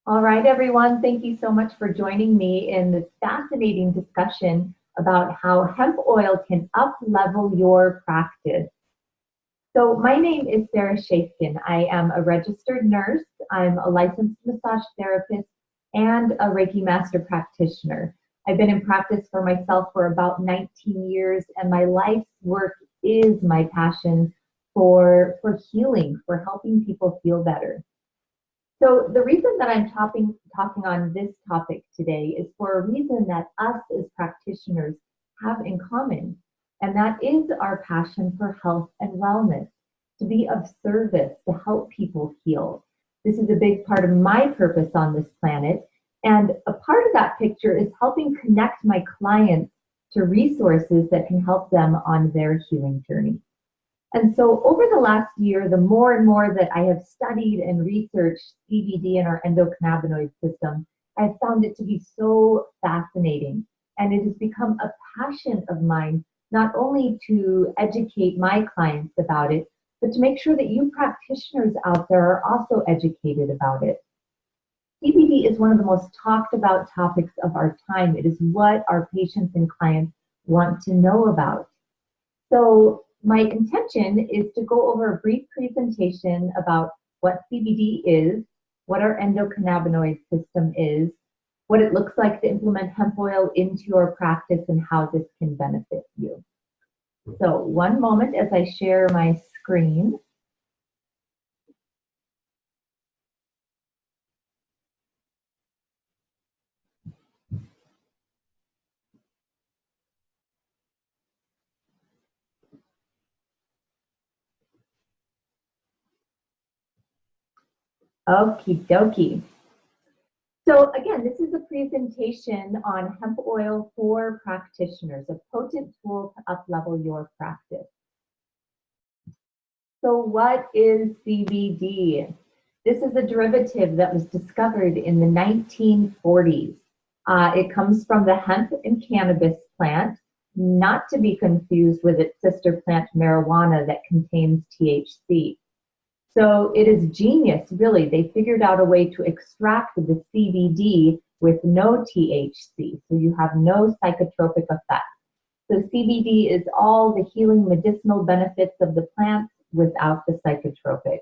All right, everyone, thank you so much for joining me in this fascinating discussion about how hemp oil can up-level your practice. So my name is Sarah Shafkin. I am a registered nurse, I'm a licensed massage therapist, and a Reiki master practitioner. I've been in practice for myself for about 19 years, and my life's work is my passion for healing, for helping people feel better. So the reason that I'm talking on this topic today is for a reason that us as practitioners have in common, and that is our passion for health and wellness, to be of service, to help people heal. This is a big part of my purpose on this planet, and a part of that picture is helping connect my clients to resources that can help them on their healing journey. And so over the last year, the more and more that I have studied and researched CBD and our endocannabinoid system, I've found it to be so fascinating. And it has become a passion of mine, not only to educate my clients about it, but to make sure that you practitioners out there are also educated about it. CBD is one of the most talked about topics of our time. It is what our patients and clients want to know about. So my intention is to go over a brief presentation about what CBD is, what our endocannabinoid system is, what it looks like to implement hemp oil into your practice, and how this can benefit you. So one moment as I share my screen. Okie dokie. So again, this is a presentation on hemp oil for practitioners, a potent tool to up-level your practice. So what is CBD? This is a derivative that was discovered in the 1940s. It comes from the hemp and cannabis plant, not to be confused with its sister plant marijuana that contains THC. So it is genius, really. They figured out a way to extract the CBD with no THC, so you have no psychotropic effects. So CBD is all the healing medicinal benefits of the plant without the psychotropic.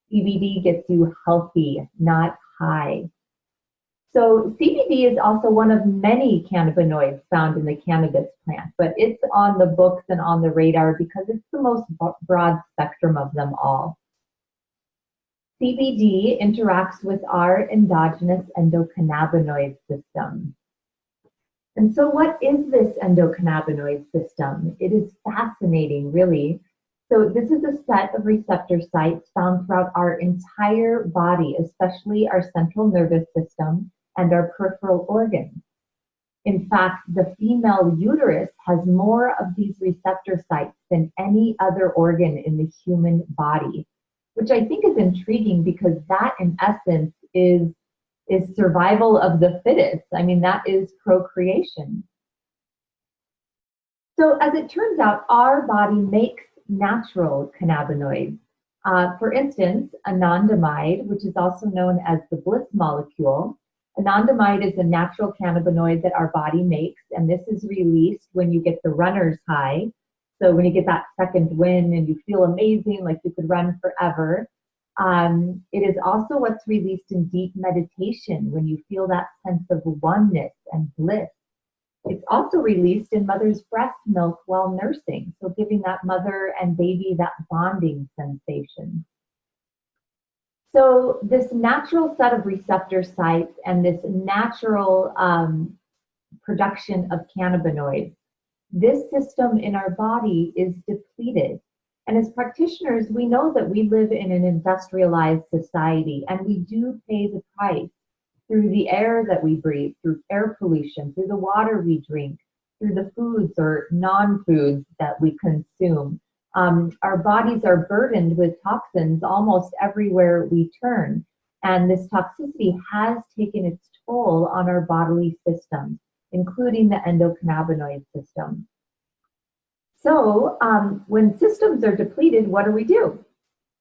CBD gets you healthy, not high. So CBD is also one of many cannabinoids found in the cannabis plant, but it's on the books and on the radar because it's the most broad spectrum of them all. CBD interacts with our endogenous endocannabinoid system. And so what is this endocannabinoid system? It is fascinating, really. So this is a set of receptor sites found throughout our entire body, especially our central nervous system and our peripheral organs. In fact, the female uterus has more of these receptor sites than any other organ in the human body, which I think is intriguing because that, in essence, is survival of the fittest. I mean, that is procreation. So as it turns out, our body makes natural cannabinoids. For instance, anandamide, which is also known as the bliss molecule. Anandamide is a natural cannabinoid that our body makes, and this is released when you get the runner's high. So when you get that second wind and you feel amazing, like you could run forever. It is also what's released in deep meditation when you feel that sense of oneness and bliss. It's also released in mother's breast milk while nursing, so giving that mother and baby that bonding sensation. So this natural set of receptor sites and this natural production of cannabinoids, this system in our body is depleted. And as practitioners, we know that we live in an industrialized society, and we do pay the price through the air that we breathe, through air pollution, through the water we drink, through the foods or non-foods that we consume. Our bodies are burdened with toxins almost everywhere we turn. And this toxicity has taken its toll on our bodily systems, including the endocannabinoid system. So when systems are depleted, what do?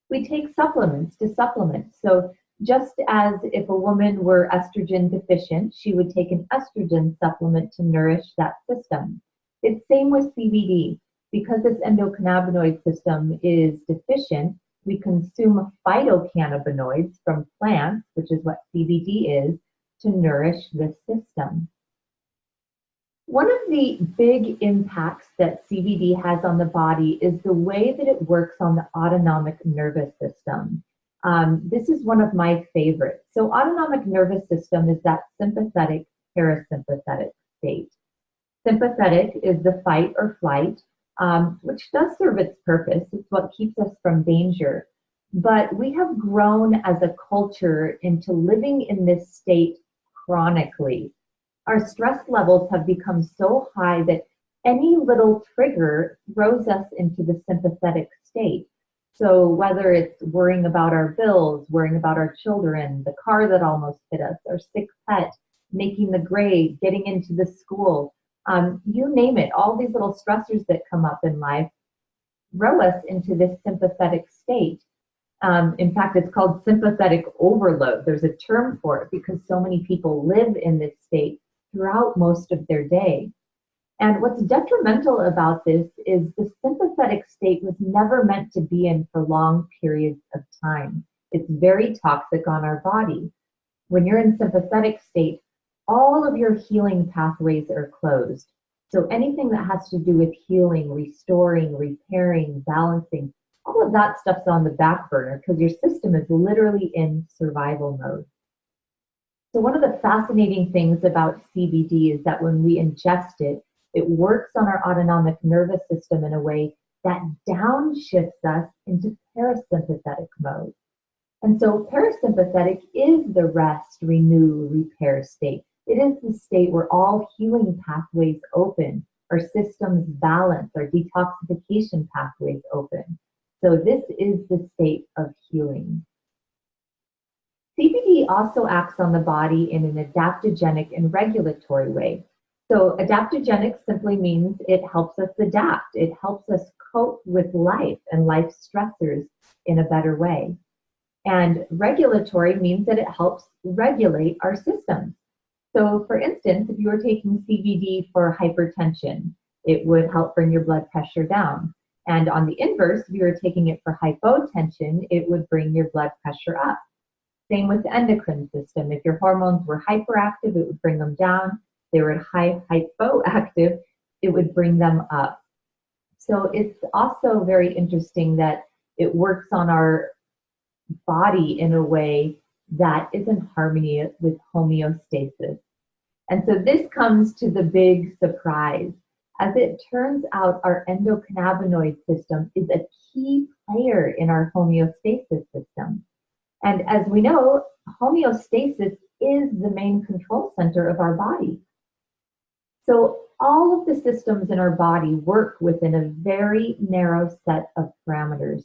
We take supplements to supplement. So Just as if a woman were estrogen deficient, she would take an estrogen supplement to nourish that system. It's same with CBD. Because this endocannabinoid system is deficient, we consume phytocannabinoids from plants, which is what CBD is, to nourish this system. One of the big impacts that CBD has on the body is the way that it works on the autonomic nervous system. This is one of my favorites. So autonomic nervous system is that sympathetic parasympathetic state. Sympathetic is the fight or flight, which does serve its purpose. It's what keeps us from danger. But we have grown as a culture into living in this state chronically. Our stress levels have become so high that any little trigger throws us into the sympathetic state. So whether it's worrying about our bills, worrying about our children, the car that almost hit us, our sick pet, making the grade, getting into the school, you name it, all these little stressors that come up in life throw us into this sympathetic state. In fact, it's called sympathetic overload. There's a term for it because so many people live in this state throughout most of their day. And what's detrimental about this is the sympathetic state was never meant to be in for long periods of time. It's very toxic on our body. When you're in sympathetic state, all of your healing pathways are closed. So anything that has to do with healing, restoring, repairing, balancing, all of that stuff's on the back burner because your system is literally in survival mode. So one of the fascinating things about CBD is that when we ingest it, it works on our autonomic nervous system in a way that downshifts us into parasympathetic mode. And so parasympathetic is the rest, renew, repair state. It is the state where all healing pathways open, our systems balance, our detoxification pathways open. So this is the state of healing. CBD also acts on the body in an adaptogenic and regulatory way. So adaptogenic simply means it helps us adapt. It helps us cope with life and life stressors in a better way. And regulatory means that it helps regulate our systems. So for instance, if you were taking CBD for hypertension, it would help bring your blood pressure down. And on the inverse, if you were taking it for hypotension, it would bring your blood pressure up. Same with the endocrine system. If your hormones were hyperactive, it would bring them down. If they were hypoactive, it would bring them up. So it's also very interesting that it works on our body in a way that is in harmony with homeostasis. And so this comes to the big surprise. As it turns out, our endocannabinoid system is a key player in our homeostasis system. And as we know, homeostasis is the main control center of our body. So all of the systems in our body work within a very narrow set of parameters.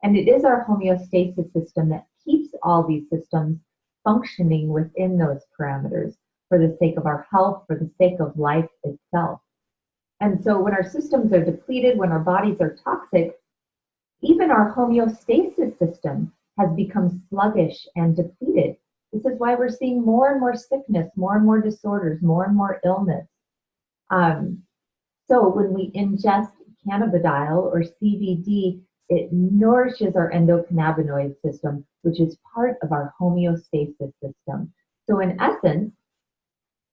And it is our homeostasis system that keeps all these systems functioning within those parameters for the sake of our health, for the sake of life itself. And so when our systems are depleted, when our bodies are toxic, even our homeostasis system has become sluggish and depleted. This is why we're seeing more and more sickness, more and more disorders, more and more illness. So when we ingest cannabidiol or CBD, it nourishes our endocannabinoid system, which is part of our homeostasis system. So in essence,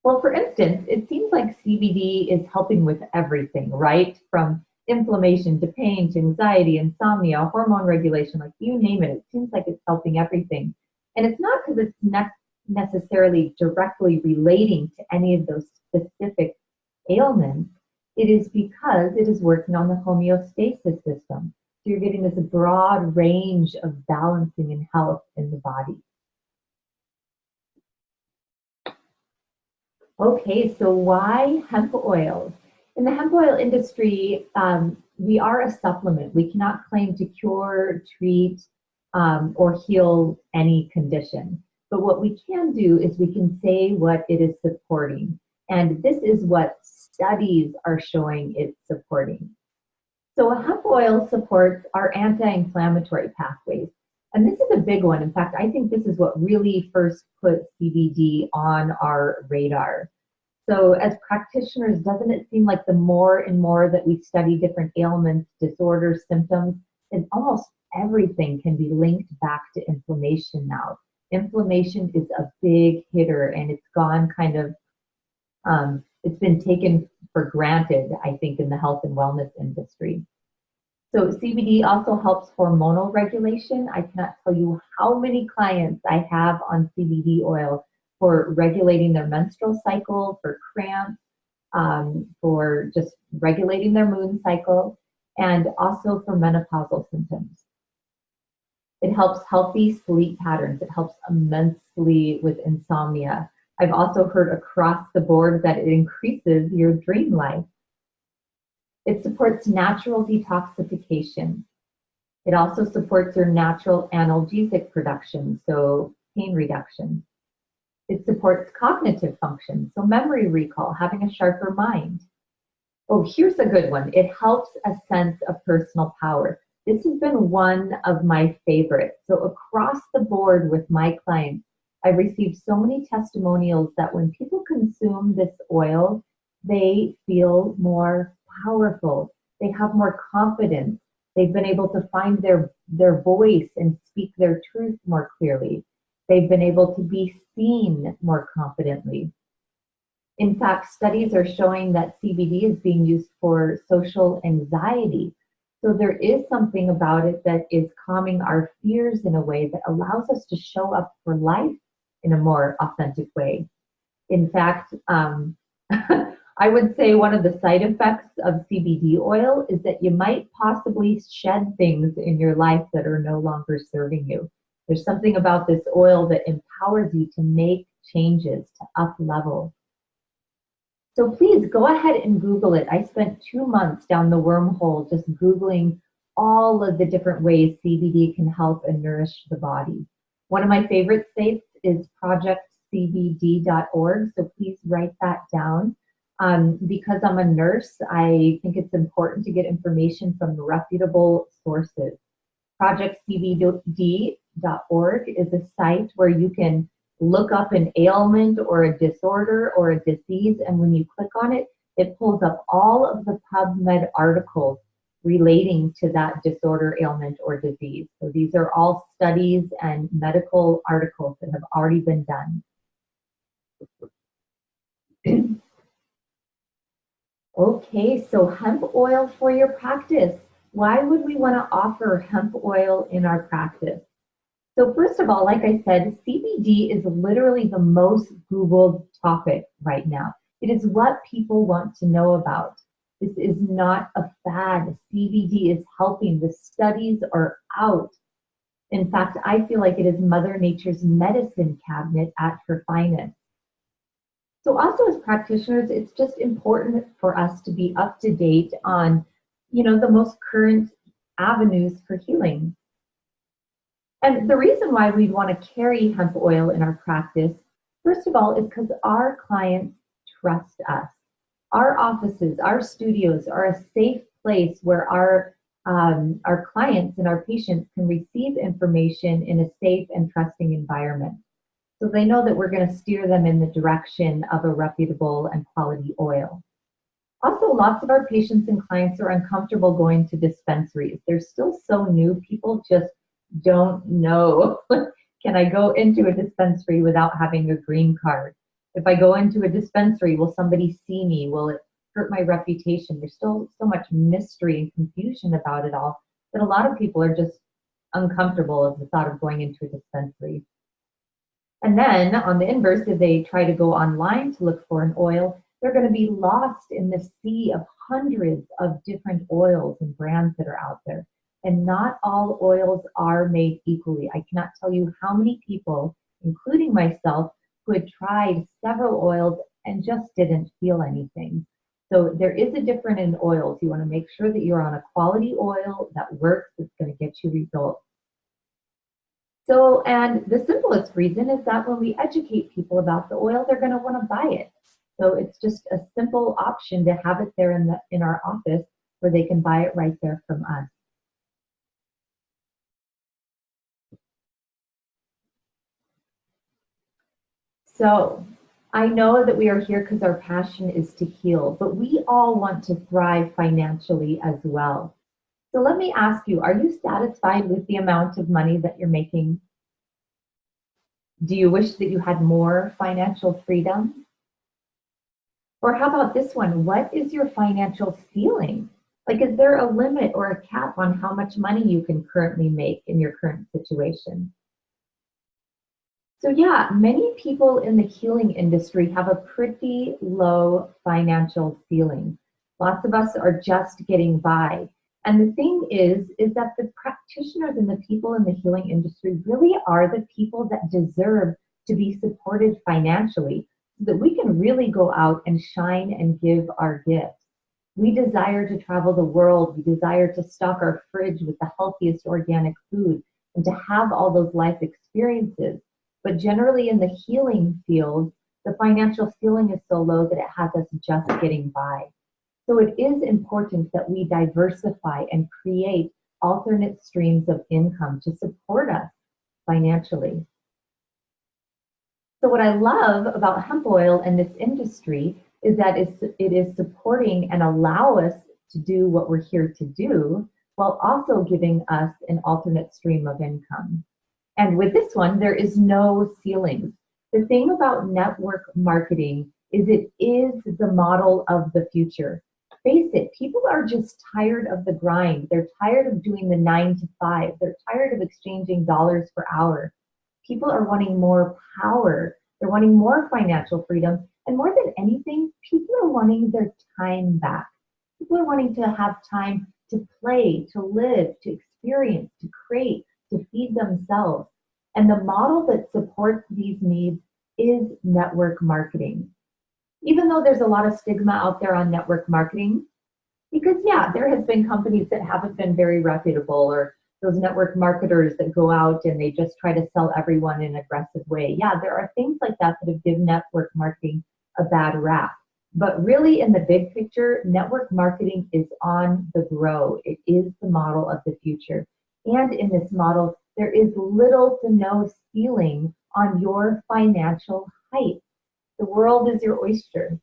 well, for instance, it seems like CBD is helping with everything, right? From inflammation to pain to anxiety, insomnia, hormone regulation, like you name it. It seems like it's helping everything. And it's not because it's not necessarily directly relating to any of those specific ailments. It is because it is working on the homeostasis system. So you're getting this broad range of balancing and health in the body. Okay, so why hemp oils? In the hemp oil industry, we are a supplement. We cannot claim to cure, treat, or heal any condition. But what we can do is we can say what it is supporting. And this is what studies are showing it's supporting. So hemp oil supports our anti-inflammatory pathways. And this is a big one. In fact, I think this is what really first put CBD on our radar. So as practitioners, doesn't it seem like the more and more that we study different ailments, disorders, symptoms, and almost everything can be linked back to inflammation now. Inflammation is a big hitter, and it's gone kind of, it's been taken for granted, I think, in the health and wellness industry. So CBD also helps hormonal regulation. I cannot tell you how many clients I have on CBD oil for regulating their menstrual cycle, for cramps, for just regulating their moon cycle, and also for menopausal symptoms. It helps healthy sleep patterns. It helps immensely with insomnia. I've also heard across the board that it increases your dream life. It supports natural detoxification. It also supports your natural analgesic production, so pain reduction. It supports cognitive function, so memory recall, having a sharper mind. Oh, here's a good one. It helps a sense of personal power. This has been one of my favorites. So across the board with my clients, I've received so many testimonials that when people consume this oil, they feel more powerful. They have more confidence. They've been able to find their voice and speak their truth more clearly. They've been able to be seen more confidently. In fact, studies are showing that CBD is being used for social anxiety. So there is something about it that is calming our fears in a way that allows us to show up for life in a more authentic way. In fact, I would say one of the side effects of CBD oil is that you might possibly shed things in your life that are no longer serving you. There's something about this oil that empowers you to make changes, to up level. So please go ahead and Google it. I spent 2 months down the wormhole just Googling all of the different ways CBD can help and nourish the body. One of my favorite sites is projectcbd.org, so please write that down. Because I'm a nurse, I think it's important to get information from reputable sources. Projectcbd.org is a site where you can look up an ailment or a disorder or a disease, and when you click on it, it pulls up all of the PubMed articles relating to that disorder, ailment, or disease. So these are all studies and medical articles that have already been done. Okay, so hemp oil for your practice. Why would we want to offer hemp oil in our practice? So first of all, like I said, CBD is literally the most Googled topic right now. It is what people want to know about. This is not a fad. CBD is helping. The studies are out. In fact, I feel like it is Mother Nature's medicine cabinet at her finest. So also as practitioners, it's just important for us to be up to date on, the most current avenues for healing. And the reason why we'd want to carry hemp oil in our practice, first of all, is because our clients trust us. Our offices, our studios are a safe place where our clients and our patients can receive information in a safe and trusting environment. So they know that we're going to steer them in the direction of a reputable and quality oil. Also, lots of our patients and clients are uncomfortable going to dispensaries. They're still so new. People just don't know. Can I go into a dispensary without having a green card? If I go into a dispensary, will somebody see me? Will it hurt my reputation? There's still so much mystery and confusion about it all that a lot of people are just uncomfortable of the thought of going into a dispensary. And then on the inverse, if they try to go online to look for an oil, they're going to be lost in the sea of hundreds of different oils and brands that are out there. And not all oils are made equally. I cannot tell you how many people, including myself, who had tried several oils and just didn't feel anything. So there is a difference in oils. You want to make sure that you're on a quality oil that works, that's going to get you results. So, and the simplest reason is that when we educate people about the oil, they're going to want to buy it. So it's just a simple option to have it there in our office where they can buy it right there from us. So I know that we are here because our passion is to heal, but we all want to thrive financially as well. So let me ask you, are you satisfied with the amount of money that you're making? Do you wish that you had more financial freedom? Or how about this one? What is your financial ceiling? Like, is there a limit or a cap on how much money you can currently make in your current situation? So yeah, many people in the healing industry have a pretty low financial ceiling. Lots of us are just getting by. And the thing is that the practitioners and the people in the healing industry really are the people that deserve to be supported financially so that we can really go out and shine and give our gifts. We desire to travel the world. We desire to stock our fridge with the healthiest organic food and to have all those life experiences. But generally in the healing field, the financial ceiling is so low that it has us just getting by. So it is important that we diversify and create alternate streams of income to support us financially. So what I love about hemp oil and this industry is that it is supporting and allow us to do what we're here to do while also giving us an alternate stream of income. And with this one, there is no ceilings. The thing about network marketing is it is the model of the future. Face it, people are just tired of the grind. They're tired of doing the 9 to 5. They're tired of exchanging dollars per hour. People are wanting more power. They're wanting more financial freedom. And more than anything, people are wanting their time back. People are wanting to have time to play, to live, to experience, to create, to feed themselves. And the model that supports these needs is network marketing. Even though there's a lot of stigma out there on network marketing, because yeah, there has been companies that haven't been very reputable, or those network marketers that go out and they just try to sell everyone in an aggressive way. Yeah, there are things like that that have given network marketing a bad rap. But really in the big picture, network marketing is on the grow. It is the model of the future. And in this model, there is little to no ceiling on your financial height. The world is your oyster.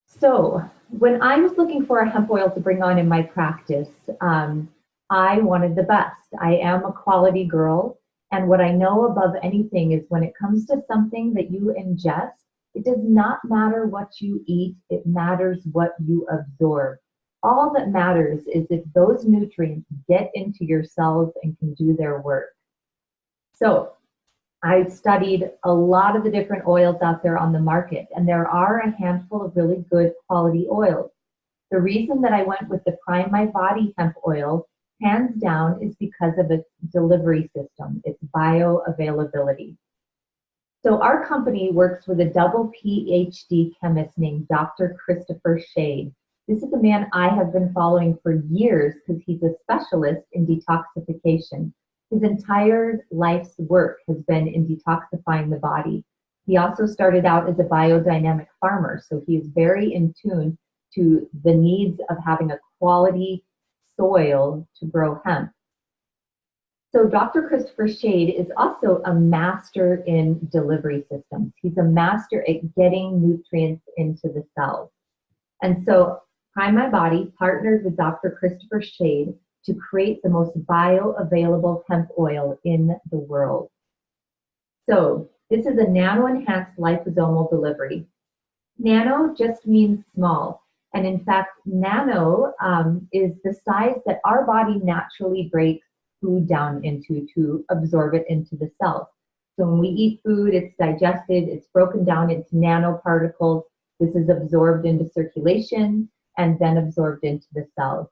So when I was looking for a hemp oil to bring on in my practice, I wanted the best. I am a quality girl. And what I know above anything is when it comes to something that you ingest, it does not matter what you eat, it matters what you absorb. All that matters is if those nutrients get into your cells and can do their work. So I studied a lot of the different oils out there on the market, and there are a handful of really good quality oils. The reason that I went with the Prime My Body hemp oil, hands down, is because of its delivery system, its bioavailability. So our company works with a double PhD chemist named Dr. Christopher Shade. This is a man I have been following for years because he's a specialist in detoxification. His entire life's work has been in detoxifying the body. He also started out as a biodynamic farmer, so he is very in tune to the needs of having a quality soil to grow hemp. So Dr. Christopher Shade is also a master in delivery systems. He's a master at getting nutrients into the cells. And so Prime My Body partnered with Dr. Christopher Shade to create the most bioavailable hemp oil in the world. So this is a nano-enhanced liposomal delivery. Nano just means small. And in fact, nano is the size that our body naturally breaks food down into to absorb it into the cells. So when we eat food, it's digested, it's broken down into nanoparticles. This is absorbed into circulation and then absorbed into the cells.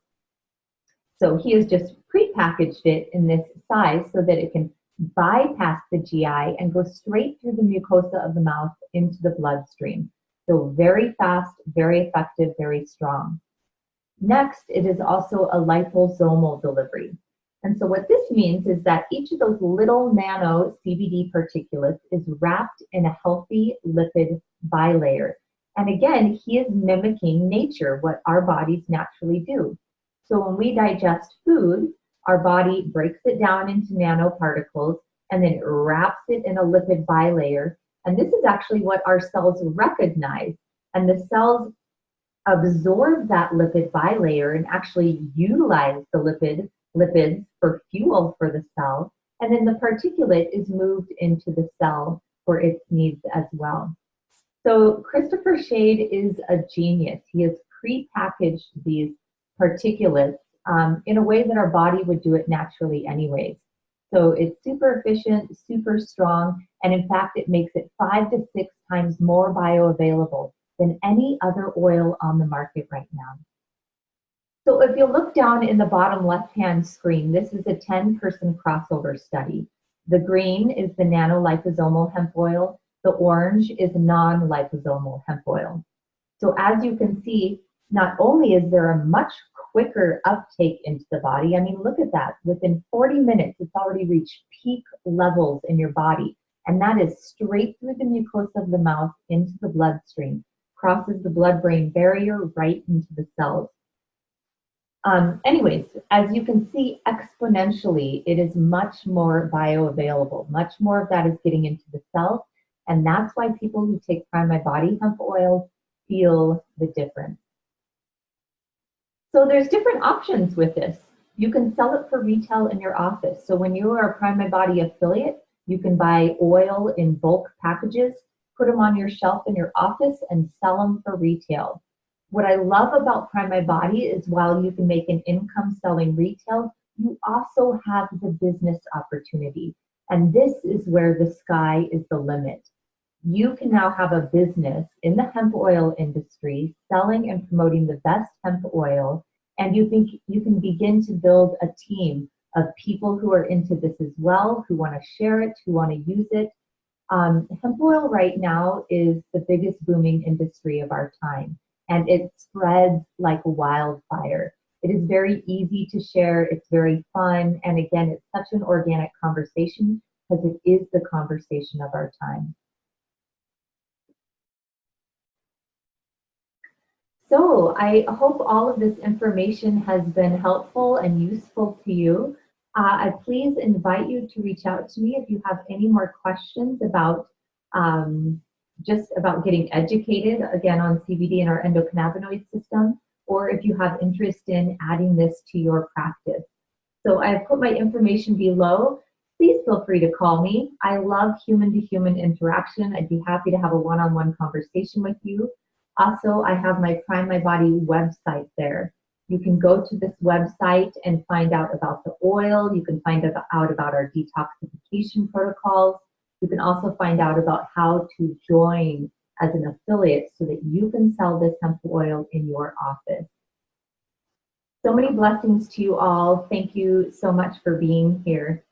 So he has just pre-packaged it in this size so that it can bypass the GI and go straight through the mucosa of the mouth into the bloodstream. So very fast, very effective, very strong. Next, it is also a liposomal delivery. And so what this means is that each of those little nano CBD particulates is wrapped in a healthy lipid bilayer. And again, he is mimicking nature, what our bodies naturally do. So when we digest food, our body breaks it down into nanoparticles and then wraps it in a lipid bilayer. And this is actually what our cells recognize. And the cells absorb that lipid bilayer and actually utilize the lipids for fuel for the cell. And then the particulate is moved into the cell for its needs as well. So Christopher Shade is a genius. He has pre-packaged these particulates in a way that our body would do it naturally anyways. So it's super efficient, super strong, and in fact, it makes it 5 to 6 times more bioavailable than any other oil on the market right now. So if you look down in the bottom left-hand screen, this is a 10-person crossover study. The green is the nanoliposomal hemp oil. The orange is non-liposomal hemp oil. So as you can see, not only is there a much quicker uptake into the body, I mean, look at that. Within 40 minutes, it's already reached peak levels in your body. And that is straight through the mucosa of the mouth into the bloodstream, crosses the blood-brain barrier right into the cells. Anyways, as you can see, exponentially, it is much more bioavailable. Much more of that is getting into the cell. And that's why people who take Prime My Body hemp oil feel the difference. So there's different options with this. You can sell it for retail in your office. So when you are a Prime My Body affiliate, you can buy oil in bulk packages, put them on your shelf in your office, and sell them for retail. What I love about Prime My Body is while you can make an income selling retail, you also have the business opportunity. And this is where the sky is the limit. You can now have a business in the hemp oil industry selling and promoting the best hemp oil, and you can begin to build a team of people who are into this as well, who want to share it, who want to use it. Hemp oil right now is the biggest booming industry of our time, and it spreads like wildfire. It is very easy to share, it's very fun, and again, it's such an organic conversation because it is the conversation of our time. So I hope all of this information has been helpful and useful to you. I please invite you to reach out to me if you have any more questions about just about getting educated again on CBD and our endocannabinoid system, or if you have interest in adding this to your practice. So I've put my information below. Please feel free to call me. I love human-to-human interaction. I'd be happy to have a one-on-one conversation with you. Also, I have my Prime My Body website there. You can go to this website and find out about the oil. You can find out about our detoxification protocols. You can also find out about how to join as an affiliate so that you can sell this hemp oil in your office. So many blessings to you all. Thank you so much for being here.